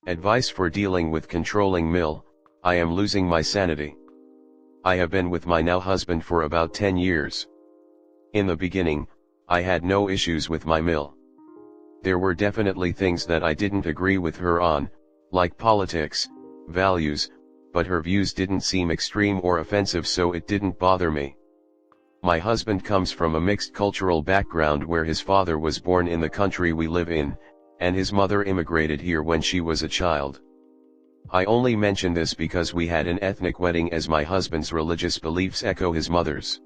Advice for dealing with controlling Mill. I am losing my sanity. I have been with my now husband for about 10 years. In the beginning, I had no issues with my Mill. There were definitely things that I didn't agree with her on, like politics, values, but her views didn't seem extreme or offensive, so it didn't bother me. My husband comes from a mixed cultural background where his father was born in the country we live in, and his mother immigrated here when she was a child. I only mention this because we had an ethnic wedding as my husband's religious beliefs echo his mother's.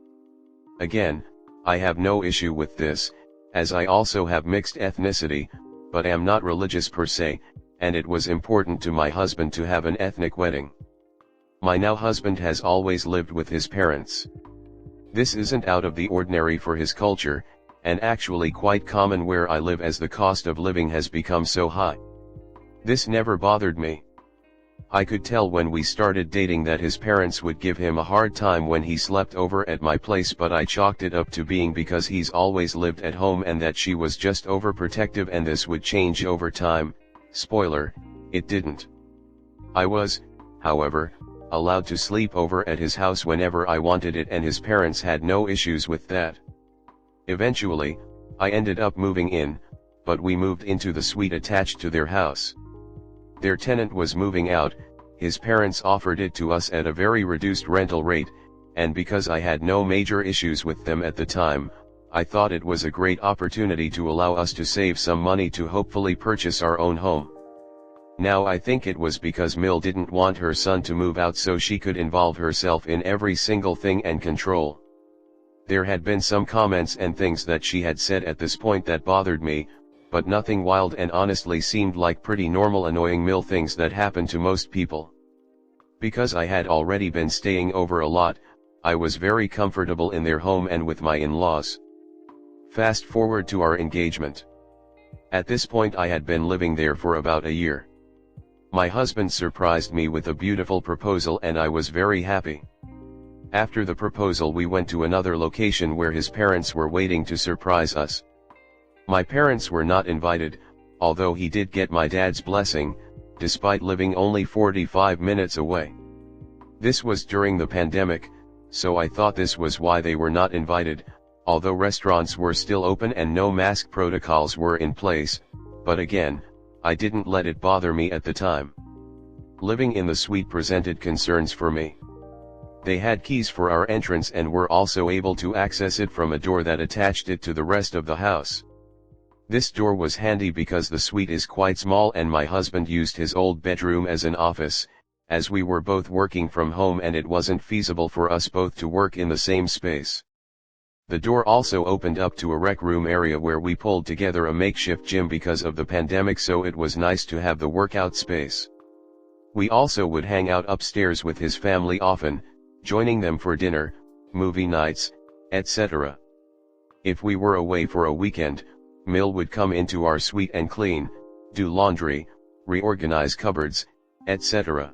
Again, I have no issue with this, as I also have mixed ethnicity, but am not religious per se, and it was important to my husband to have an ethnic wedding. My now husband has always lived with his parents. This isn't out of the ordinary for his culture, and actually quite common where I live as the cost of living has become so high. This never bothered me. I could tell when we started dating that his parents would give him a hard time when he slept over at my place, but I chalked it up to being because he's always lived at home and that she was just overprotective and this would change over time. Spoiler, it didn't. I was, however, allowed to sleep over at his house whenever I wanted it and his parents had no issues with that. Eventually, I ended up moving in, but we moved into the suite attached to their house. Their tenant was moving out, his parents offered it to us at a very reduced rental rate, and because I had no major issues with them at the time, I thought it was a great opportunity to allow us to save some money to hopefully purchase our own home. Now I think it was because Mill didn't want her son to move out so she could involve herself in every single thing and control. There had been some comments and things that she had said at this point that bothered me, but nothing wild and honestly seemed like pretty normal annoying Mill things that happen to most people. Because I had already been staying over a lot, I was very comfortable in their home and with my in-laws. Fast forward to our engagement. At this point I had been living there for about a year. My husband surprised me with a beautiful proposal and I was very happy. After the proposal we went to another location where his parents were waiting to surprise us. My parents were not invited, although he did get my dad's blessing, despite living only 45 minutes away. This was during the pandemic, so I thought this was why they were not invited, although restaurants were still open and no mask protocols were in place, but again, I didn't let it bother me at the time. Living in the suite presented concerns for me. They had keys for our entrance and were also able to access it from a door that attached it to the rest of the house. This door was handy because the suite is quite small and my husband used his old bedroom as an office, as we were both working from home and it wasn't feasible for us both to work in the same space. The door also opened up to a rec room area where we pulled together a makeshift gym because of the pandemic, so it was nice to have the workout space. We also would hang out upstairs with his family often, joining them for dinner, movie nights, etc. If we were away for a weekend, Mill would come into our suite and clean, do laundry, reorganize cupboards, etc.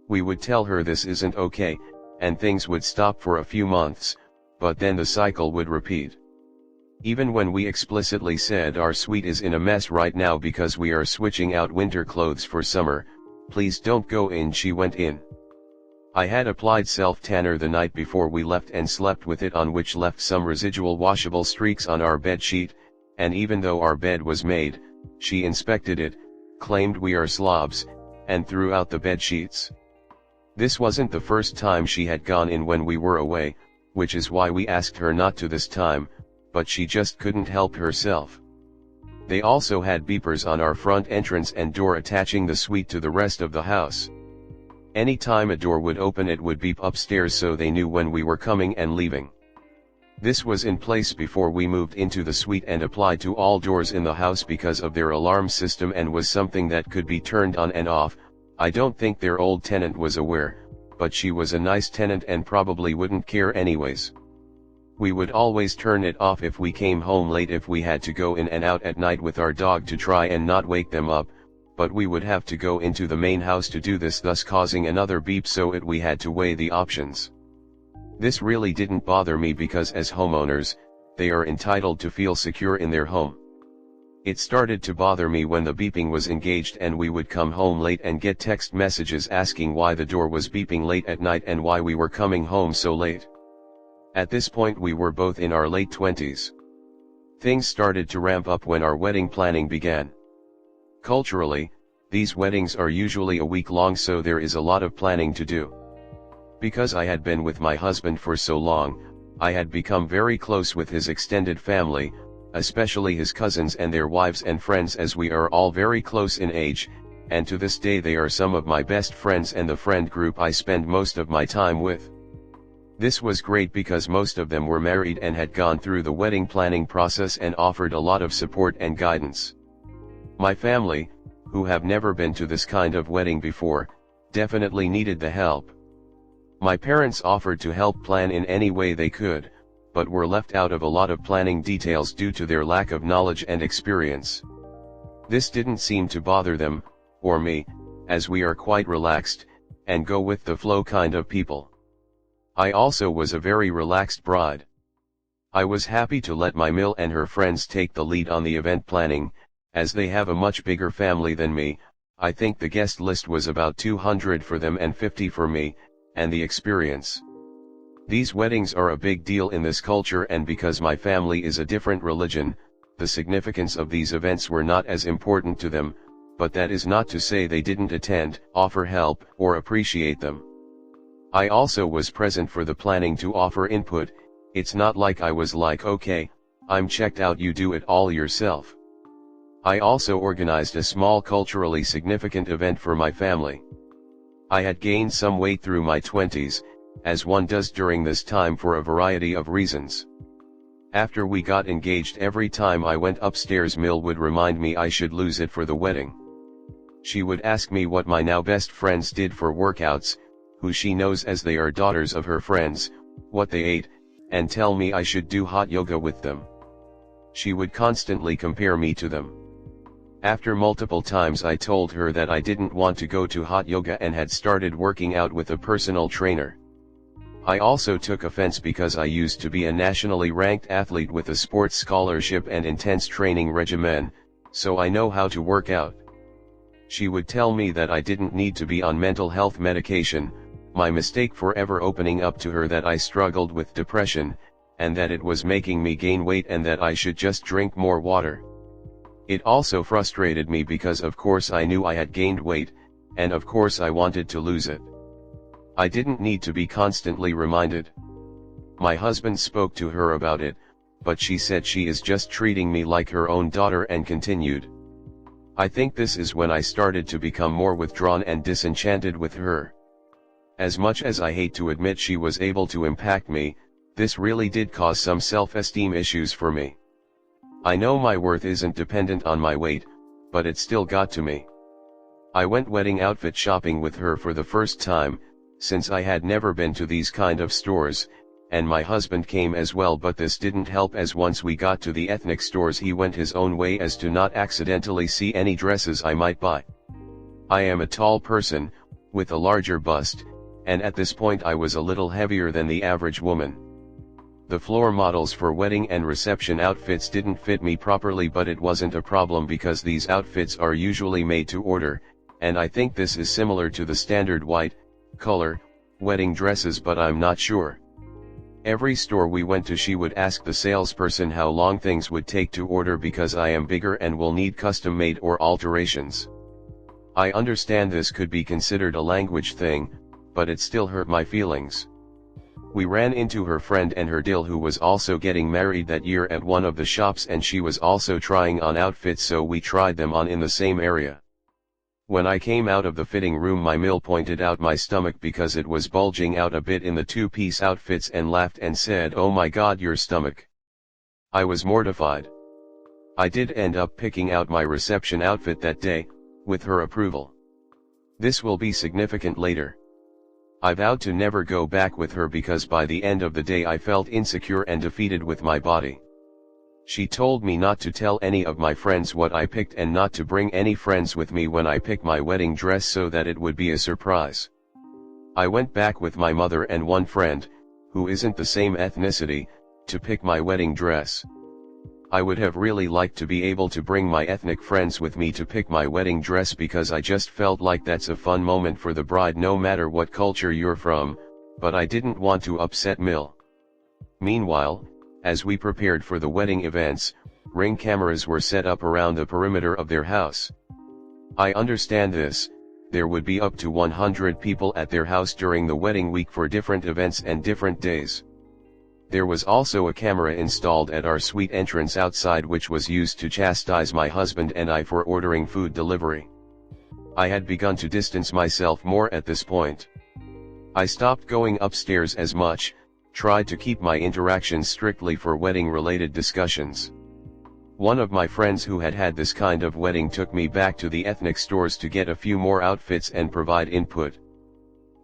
We would tell her this isn't okay, and things would stop for a few months, but then the cycle would repeat. Even when we explicitly said our suite is in a mess right now because we are switching out winter clothes for summer, please don't go in, she went in. I had applied self-tanner the night before we left and slept with it on, which left some residual washable streaks on our bed sheet, and even though our bed was made, she inspected it, claimed we are slobs, and threw out the bed sheets. This wasn't the first time she had gone in when we were away, which is why we asked her not to this time, but she just couldn't help herself. They also had beepers on our front entrance and door attaching the suite to the rest of the house. Any time a door would open it would beep upstairs so they knew when we were coming and leaving. This was in place before we moved into the suite and applied to all doors in the house because of their alarm system and was something that could be turned on and off. I don't think their old tenant was aware, but she was a nice tenant and probably wouldn't care anyways. We would always turn it off if we came home late, if we had to go in and out at night with our dog to try and not wake them up, but we would have to go into the main house to do this, thus causing another beep, so we had to weigh the options. This really didn't bother me because as homeowners, they are entitled to feel secure in their home. It started to bother me when the beeping was engaged and we would come home late and get text messages asking why the door was beeping late at night and why we were coming home so late. At this point we were both in our late 20s. Things started to ramp up when our wedding planning began. Culturally, these weddings are usually a week long, so there is a lot of planning to do. Because I had been with my husband for so long, I had become very close with his extended family, especially his cousins and their wives and friends, as we are all very close in age, and to this day they are some of my best friends and the friend group I spend most of my time with. This was great because most of them were married and had gone through the wedding planning process and offered a lot of support and guidance. My family, who have never been to this kind of wedding before, definitely needed the help. My parents offered to help plan in any way they could, but were left out of a lot of planning details due to their lack of knowledge and experience. This didn't seem to bother them, or me, as we are quite relaxed, and go with the flow kind of people. I also was a very relaxed bride. I was happy to let my Mill and her friends take the lead on the event planning, as they have a much bigger family than me. I think the guest list was about 200 for them and 50 for me, and the experience. These weddings are a big deal in this culture, and because my family is a different religion, the significance of these events were not as important to them, but that is not to say they didn't attend, offer help, or appreciate them. I also was present for the planning to offer input. It's not like I was like, okay, I'm checked out, you do it all yourself. I also organized a small culturally significant event for my family. I had gained some weight through my 20s, as one does during this time for a variety of reasons. After we got engaged, every time I went upstairs, Mill would remind me I should lose it for the wedding. She would ask me what my now best friends did for workouts, who she knows as they are daughters of her friends, what they ate, and tell me I should do hot yoga with them. She would constantly compare me to them. After multiple times I told her that I didn't want to go to hot yoga and had started working out with a personal trainer. I also took offense because I used to be a nationally ranked athlete with a sports scholarship and intense training regimen, so I know how to work out. She would tell me that I didn't need to be on mental health medication, my mistake for ever opening up to her that I struggled with depression, and that it was making me gain weight and that I should just drink more water. It also frustrated me because of course I knew I had gained weight, and of course I wanted to lose it. I didn't need to be constantly reminded. My husband spoke to her about it, but she said she is just treating me like her own daughter and continued. I think this is when I started to become more withdrawn and disenchanted with her. As much as I hate to admit she was able to impact me, this really did cause some self-esteem issues for me. I know my worth isn't dependent on my weight, but it still got to me. I went wedding outfit shopping with her for the first time, since I had never been to these kind of stores, and my husband came as well, but this didn't help as once we got to the ethnic stores he went his own way as to not accidentally see any dresses I might buy. I am a tall person, with a larger bust, and at this point I was a little heavier than the average woman. The floor models for wedding and reception outfits didn't fit me properly, but it wasn't a problem because these outfits are usually made to order, and I think this is similar to the standard white color wedding dresses, but I'm not sure. Every store we went to, she would ask the salesperson how long things would take to order because I am bigger and will need custom made or alterations. I understand this could be considered a language thing, but it still hurt my feelings. We ran into her friend and her dill who was also getting married that year at one of the shops, and she was also trying on outfits, so we tried them on in the same area. When I came out of the fitting room, my Mill pointed out my stomach because it was bulging out a bit in the two-piece outfits and laughed and said, "Oh my God, your stomach." I was mortified. I did end up picking out my reception outfit that day, with her approval. This will be significant later. I vowed to never go back with her because by the end of the day I felt insecure and defeated with my body. She told me not to tell any of my friends what I picked and not to bring any friends with me when I pick my wedding dress so that it would be a surprise. I went back with my mother and one friend, who isn't the same ethnicity, to pick my wedding dress. I would have really liked to be able to bring my ethnic friends with me to pick my wedding dress because I just felt like that's a fun moment for the bride no matter what culture you're from, but I didn't want to upset Mill. Meanwhile, as we prepared for the wedding events, Ring cameras were set up around the perimeter of their house. I understand this, there would be up to 100 people at their house during the wedding week for different events and different days. There was also a camera installed at our suite entrance outside which was used to chastise my husband and I for ordering food delivery. I had begun to distance myself more at this point. I stopped going upstairs as much, tried to keep my interactions strictly for wedding-related discussions. One of my friends who had had this kind of wedding took me back to the ethnic stores to get a few more outfits and provide input.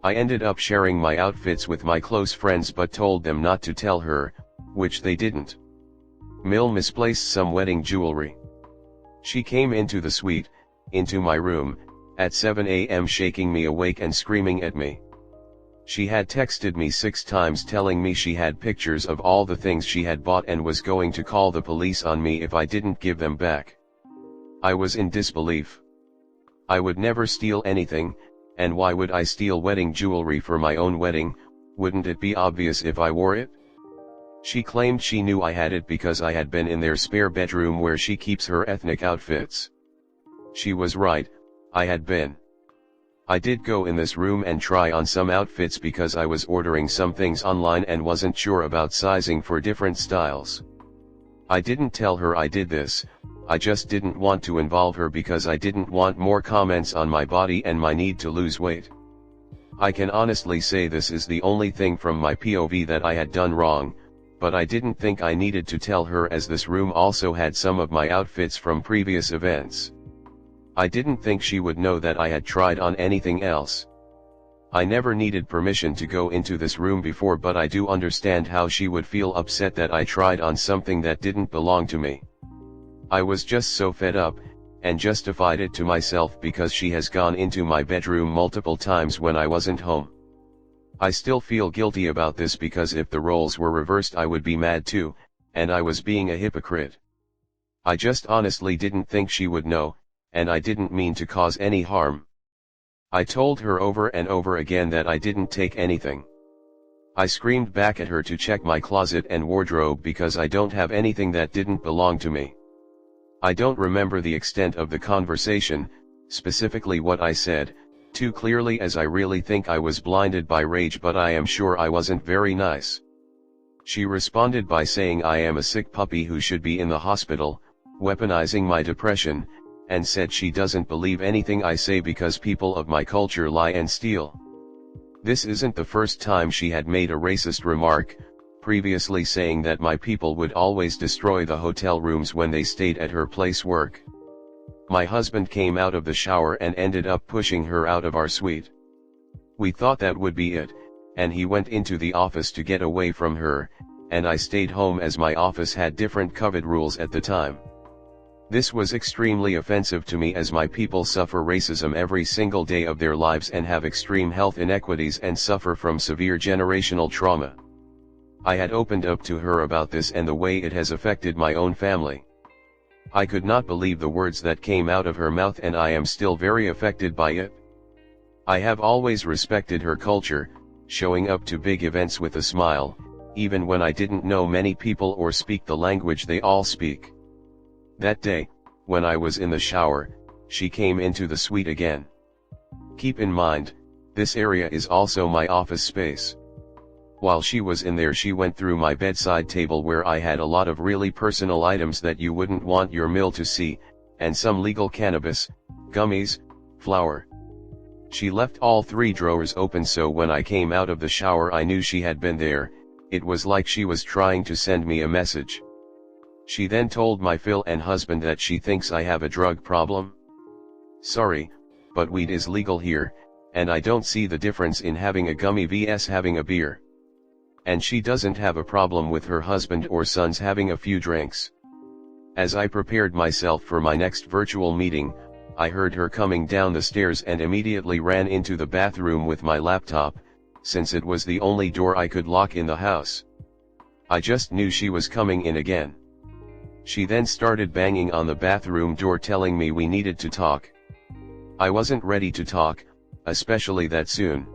I ended up sharing my outfits with my close friends but told them not to tell her, which they didn't. Mill misplaced some wedding jewelry. She came into the suite, into my room, at 7 a.m. shaking me awake and screaming at me. She had texted me 6 times telling me she had pictures of all the things she had bought and was going to call the police on me if I didn't give them back. I was in disbelief. I would never steal anything, and why would I steal wedding jewelry for my own wedding? Wouldn't it be obvious if I wore it? She claimed she knew I had it because I had been in their spare bedroom where she keeps her ethnic outfits. She was right, I had been. I did go in this room and try on some outfits because I was ordering some things online and wasn't sure about sizing for different styles. I didn't tell her I did this, I just didn't want to involve her because I didn't want more comments on my body and my need to lose weight. I can honestly say this is the only thing from my POV that I had done wrong, but I didn't think I needed to tell her as this room also had some of my outfits from previous events. I didn't think she would know that I had tried on anything else. I never needed permission to go into this room before, but I do understand how she would feel upset that I tried on something that didn't belong to me. I was just so fed up, and justified it to myself because she has gone into my bedroom multiple times when I wasn't home. I still feel guilty about this because if the roles were reversed I would be mad too, and I was being a hypocrite. I just honestly didn't think she would know, and I didn't mean to cause any harm. I told her over and over again that I didn't take anything. I screamed back at her to check my closet and wardrobe because I don't have anything that didn't belong to me. I don't remember the extent of the conversation, specifically what I said, too clearly as I really think I was blinded by rage, but I am sure I wasn't very nice. She responded by saying I am a sick puppy who should be in the hospital, weaponizing my depression, and said she doesn't believe anything I say because people of my culture lie and steal. This isn't the first time she had made a racist remark, previously saying that my people would always destroy the hotel rooms when they stayed at her place work. My husband came out of the shower and ended up pushing her out of our suite. We thought that would be it, and he went into the office to get away from her, and I stayed home as my office had different COVID rules at the time. This was extremely offensive to me as my people suffer racism every single day of their lives and have extreme health inequities and suffer from severe generational trauma. I had opened up to her about this and the way it has affected my own family. I could not believe the words that came out of her mouth, and I am still very affected by it. I have always respected her culture, showing up to big events with a smile, even when I didn't know many people or speak the language they all speak. That day, when I was in the shower, she came into the suite again. Keep in mind, this area is also my office space. While she was in there, she went through my bedside table where I had a lot of really personal items that you wouldn't want your mill to see, and some legal cannabis, gummies, flour. She left all 3 drawers open, so when I came out of the shower I knew she had been there. It was like she was trying to send me a message. She then told my Phil and husband that she thinks I have a drug problem. Sorry, but weed is legal here, and I don't see the difference in having a gummy vs having a beer. And she doesn't have a problem with her husband or sons having a few drinks. As I prepared myself for my next virtual meeting, I heard her coming down the stairs and immediately ran into the bathroom with my laptop, since it was the only door I could lock in the house. I just knew she was coming in again. She then started banging on the bathroom door telling me we needed to talk. I wasn't ready to talk, especially that soon.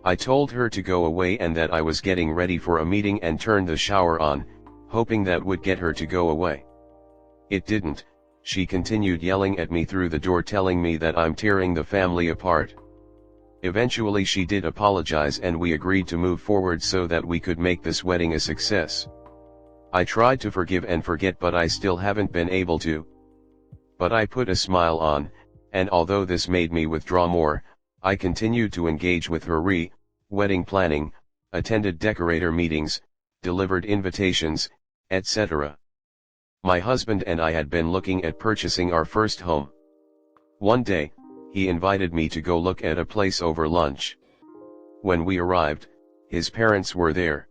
I told her to go away and that I was getting ready for a meeting and turned the shower on, hoping that would get her to go away. It didn't. She continued yelling at me through the door telling me that I'm tearing the family apart. Eventually she did apologize and we agreed to move forward so that we could make this wedding a success. I tried to forgive and forget, but I still haven't been able to. But I put a smile on, and although this made me withdraw more, I continued to engage with her wedding planning, attended decorator meetings, delivered invitations, etc. My husband and I had been looking at purchasing our first home. One day, he invited me to go look at a place over lunch. When we arrived, his parents were there.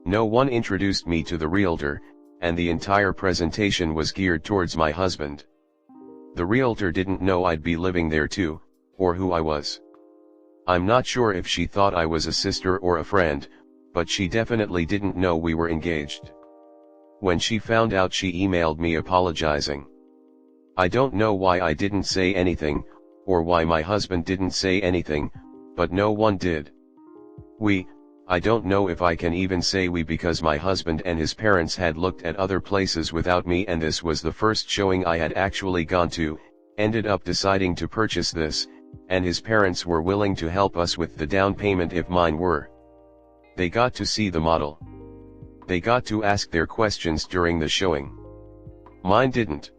No one introduced me to the realtor, and the entire presentation was geared towards my husband. The realtor didn't know I'd be living there too, or who I was. I'm not sure if she thought I was a sister or a friend, but she definitely didn't know we were engaged. When she found out, she emailed me apologizing. I don't know why I didn't say anything, or why my husband didn't say anything, but no one did. I don't know if I can even say we, because my husband and his parents had looked at other places without me, and this was the first showing I had actually gone to, ended up deciding to purchase this, and his parents were willing to help us with the down payment if mine were. They got to see the model. They got to ask their questions during the showing. Mine didn't.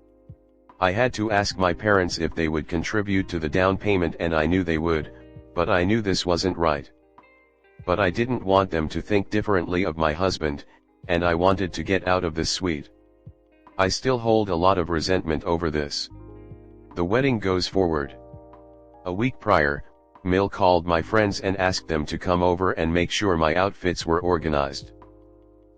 I had to ask my parents if they would contribute to the down payment, and I knew they would, but I knew this wasn't right. But I didn't want them to think differently of my husband, and I wanted to get out of this suite. I still hold a lot of resentment over this. The wedding goes forward. A week prior, Mill called my friends and asked them to come over and make sure my outfits were organized.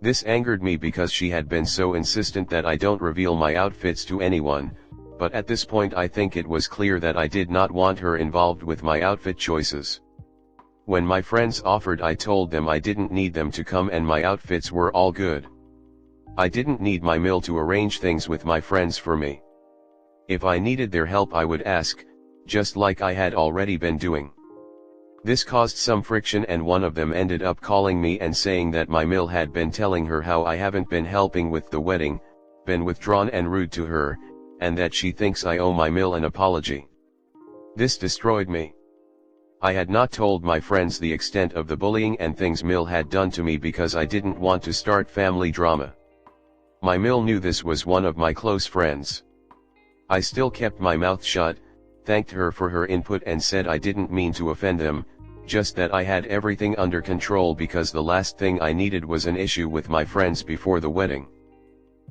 This angered me because she had been so insistent that I don't reveal my outfits to anyone, but at this point I think it was clear that I did not want her involved with my outfit choices. When my friends offered, I told them I didn't need them to come and my outfits were all good. I didn't need my Mill to arrange things with my friends for me. If I needed their help I would ask, just like I had already been doing. This caused some friction, and one of them ended up calling me and saying that my Mill had been telling her how I haven't been helping with the wedding, been withdrawn and rude to her, and that she thinks I owe my Mill an apology. This destroyed me. I had not told my friends the extent of the bullying and things Mill had done to me because I didn't want to start family drama. My Mill knew this was one of my close friends. I still kept my mouth shut, thanked her for her input and said I didn't mean to offend them, just that I had everything under control because the last thing I needed was an issue with my friends before the wedding.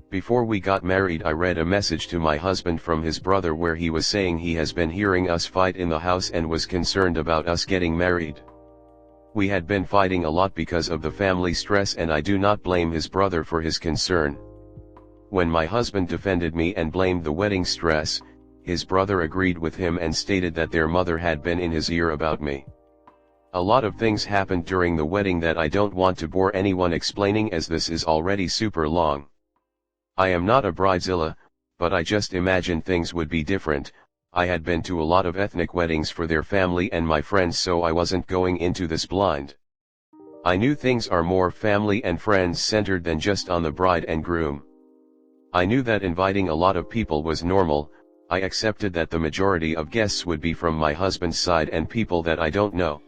Before we got married I read a message to my husband from his brother where he was saying he has been hearing us fight in the house and was concerned about us getting married. We had been fighting a lot because of the family stress, and I do not blame his brother for his concern. When my husband defended me and blamed the wedding stress, his brother agreed with him and stated that their mother had been in his ear about me. A lot of things happened during the wedding that I don't want to bore anyone explaining, as this is already super long. I am not a bridezilla, but I just imagined things would be different. I had been to a lot of ethnic weddings for their family and my friends, so I wasn't going into this blind. I knew things are more family and friends centered than just on the bride and groom. I knew that inviting a lot of people was normal. I accepted that the majority of guests would be from my husband's side and people that I don't know.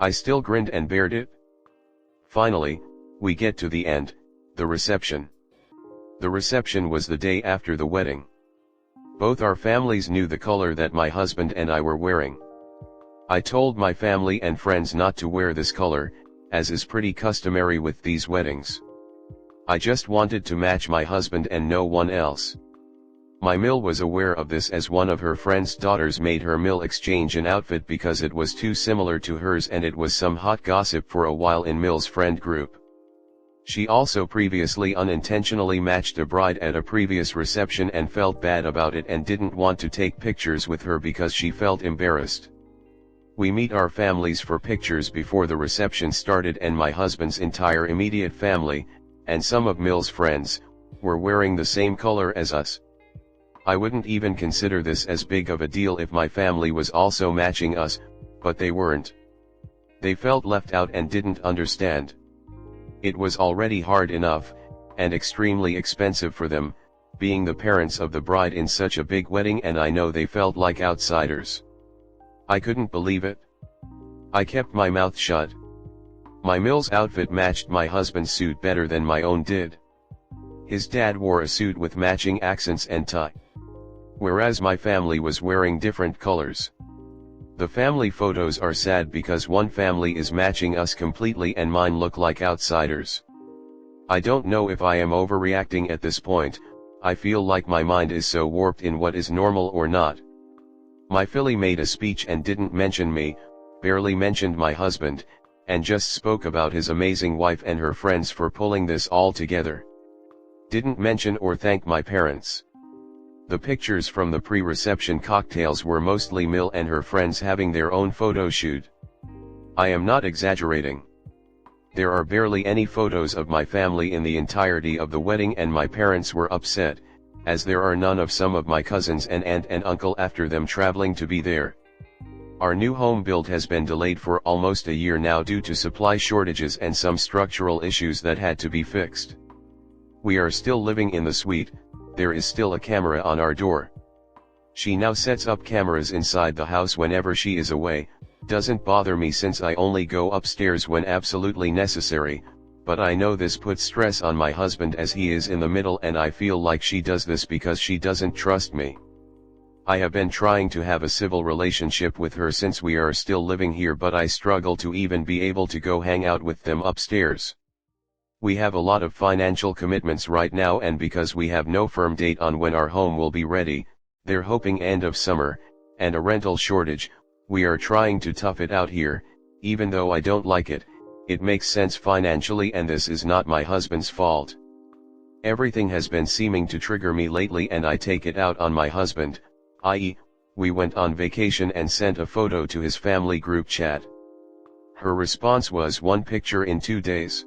I still grinned and bared it. Finally, we get to the end, the reception. The reception was the day after the wedding. Both our families knew the color that my husband and I were wearing. I told my family and friends not to wear this color, as is pretty customary with these weddings. I just wanted to match my husband and no one else. My Mill was aware of this, as one of her friend's daughters made her Mill exchange an outfit because it was too similar to hers, and it was some hot gossip for a while in Mill's friend group. She also previously unintentionally matched a bride at a previous reception and felt bad about it and didn't want to take pictures with her because she felt embarrassed. We meet our families for pictures before the reception started, and my husband's entire immediate family, and some of Mill's friends, were wearing the same color as us. I wouldn't even consider this as big of a deal if my family was also matching us, but they weren't. They felt left out and didn't understand. It was already hard enough, and extremely expensive for them, being the parents of the bride in such a big wedding, and I know they felt like outsiders. I couldn't believe it. I kept my mouth shut. My Mills outfit matched my husband's suit better than my own did. His dad wore a suit with matching accents and tie, whereas my family was wearing different colors. The family photos are sad because one family is matching us completely and mine look like outsiders. I don't know if I am overreacting at this point. I feel like my mind is so warped in what is normal or not. My filly made a speech and didn't mention me, barely mentioned my husband, and just spoke about his amazing wife and her friends for pulling this all together. Didn't mention or thank my parents. The pictures from the pre-reception cocktails were mostly Mill and her friends having their own photo shoot. I am not exaggerating. There are barely any photos of my family in the entirety of the wedding, and my parents were upset, as there are none of some of my cousins and aunt and uncle after them traveling to be there. Our new home build has been delayed for almost a year now due to supply shortages and some structural issues that had to be fixed. We are still living in the suite. There is still a camera on our door. She now sets up cameras inside the house whenever she is away. Doesn't bother me since I only go upstairs when absolutely necessary, but I know this puts stress on my husband as he is in the middle, and I feel like she does this because she doesn't trust me. I have been trying to have a civil relationship with her since we are still living here, but I struggle to even be able to go hang out with them upstairs. We have a lot of financial commitments right now, and because we have no firm date on when our home will be ready, they're hoping end of summer, and a rental shortage, we are trying to tough it out here. Even though I don't like it, it makes sense financially, and this is not my husband's fault. Everything has been seeming to trigger me lately, and I take it out on my husband, i.e., we went on vacation and sent a photo to his family group chat. Her response was one picture in 2 days.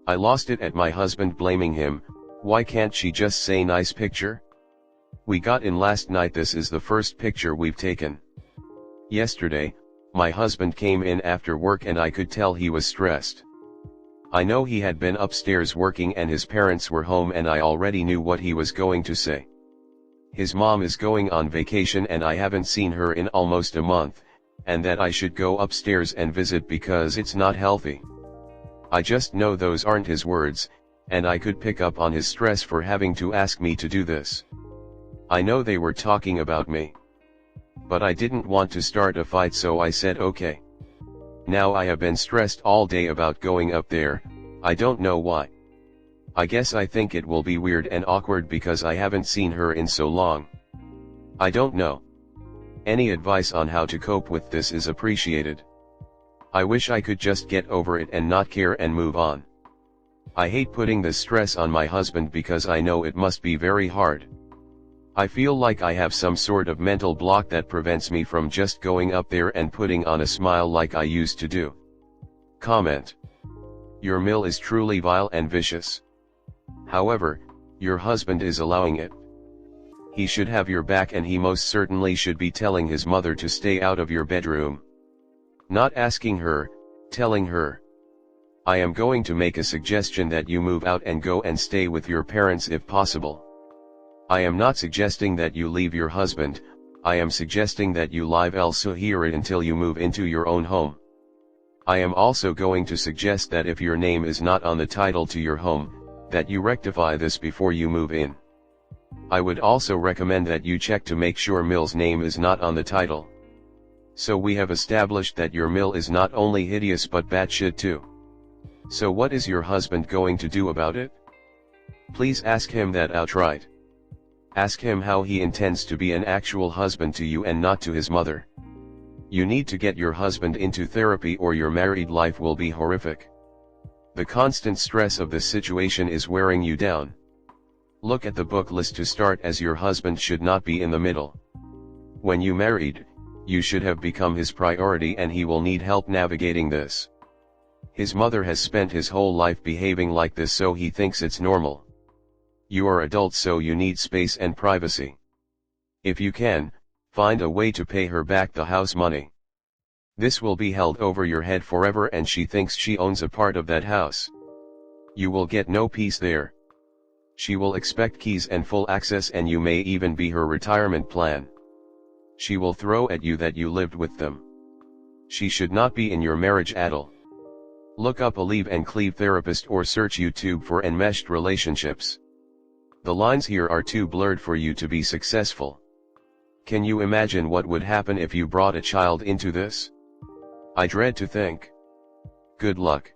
I lost it at my husband blaming him. Why can't she just say nice picture? We got in last night. This is the first picture we've taken. Yesterday, my husband came in after work and I could tell he was stressed. I know he had been upstairs working and his parents were home, and I already knew what he was going to say. His mom is going on vacation and I haven't seen her in almost a month, and that I should go upstairs and visit because it's not healthy. I just know those aren't his words, and I could pick up on his stress for having to ask me to do this. I know they were talking about me, but I didn't want to start a fight, so I said okay. Now I have been stressed all day about going up there. I don't know why. I guess I think it will be weird and awkward because I haven't seen her in so long. I don't know. Any advice on how to cope with this is appreciated. I wish I could just get over it and not care and move on. I hate putting this stress on my husband because I know it must be very hard. I feel like I have some sort of mental block that prevents me from just going up there and putting on a smile like I used to do. Comment. Your Mill is truly vile and vicious. However, your husband is allowing it. He should have your back, and he most certainly should be telling his mother to stay out of your bedroom. Not asking her, telling her. I am going to make a suggestion that you move out and go and stay with your parents if possible. I am not suggesting that you leave your husband. I am suggesting that you leave El Suhira until you move into your own home. I am also going to suggest that if your name is not on the title to your home, that you rectify this before you move in. I would also recommend that you check to make sure Mill's name is not on the title. So we have established that your Mill is not only hideous but batshit too. So what is your husband going to do about it? Please ask him that outright. Ask him how he intends to be an actual husband to you and not to his mother. You need to get your husband into therapy or your married life will be horrific. The constant stress of this situation is wearing you down. Look at the book list to start, as your husband should not be in the middle. When you married, you should have become his priority, and he will need help navigating this. His mother has spent his whole life behaving like this, so he thinks it's normal. You are adults, so you need space and privacy. If you can, find a way to pay her back the house money. This will be held over your head forever and she thinks she owns a part of that house. You will get no peace there. She will expect keys and full access, and you may even be her retirement plan. She will throw at you that you lived with them. She should not be in your marriage at all. Look up a leave and cleave therapist or search YouTube for enmeshed relationships. The lines here are too blurred for you to be successful. Can you imagine what would happen if you brought a child into this? I dread to think. Good luck.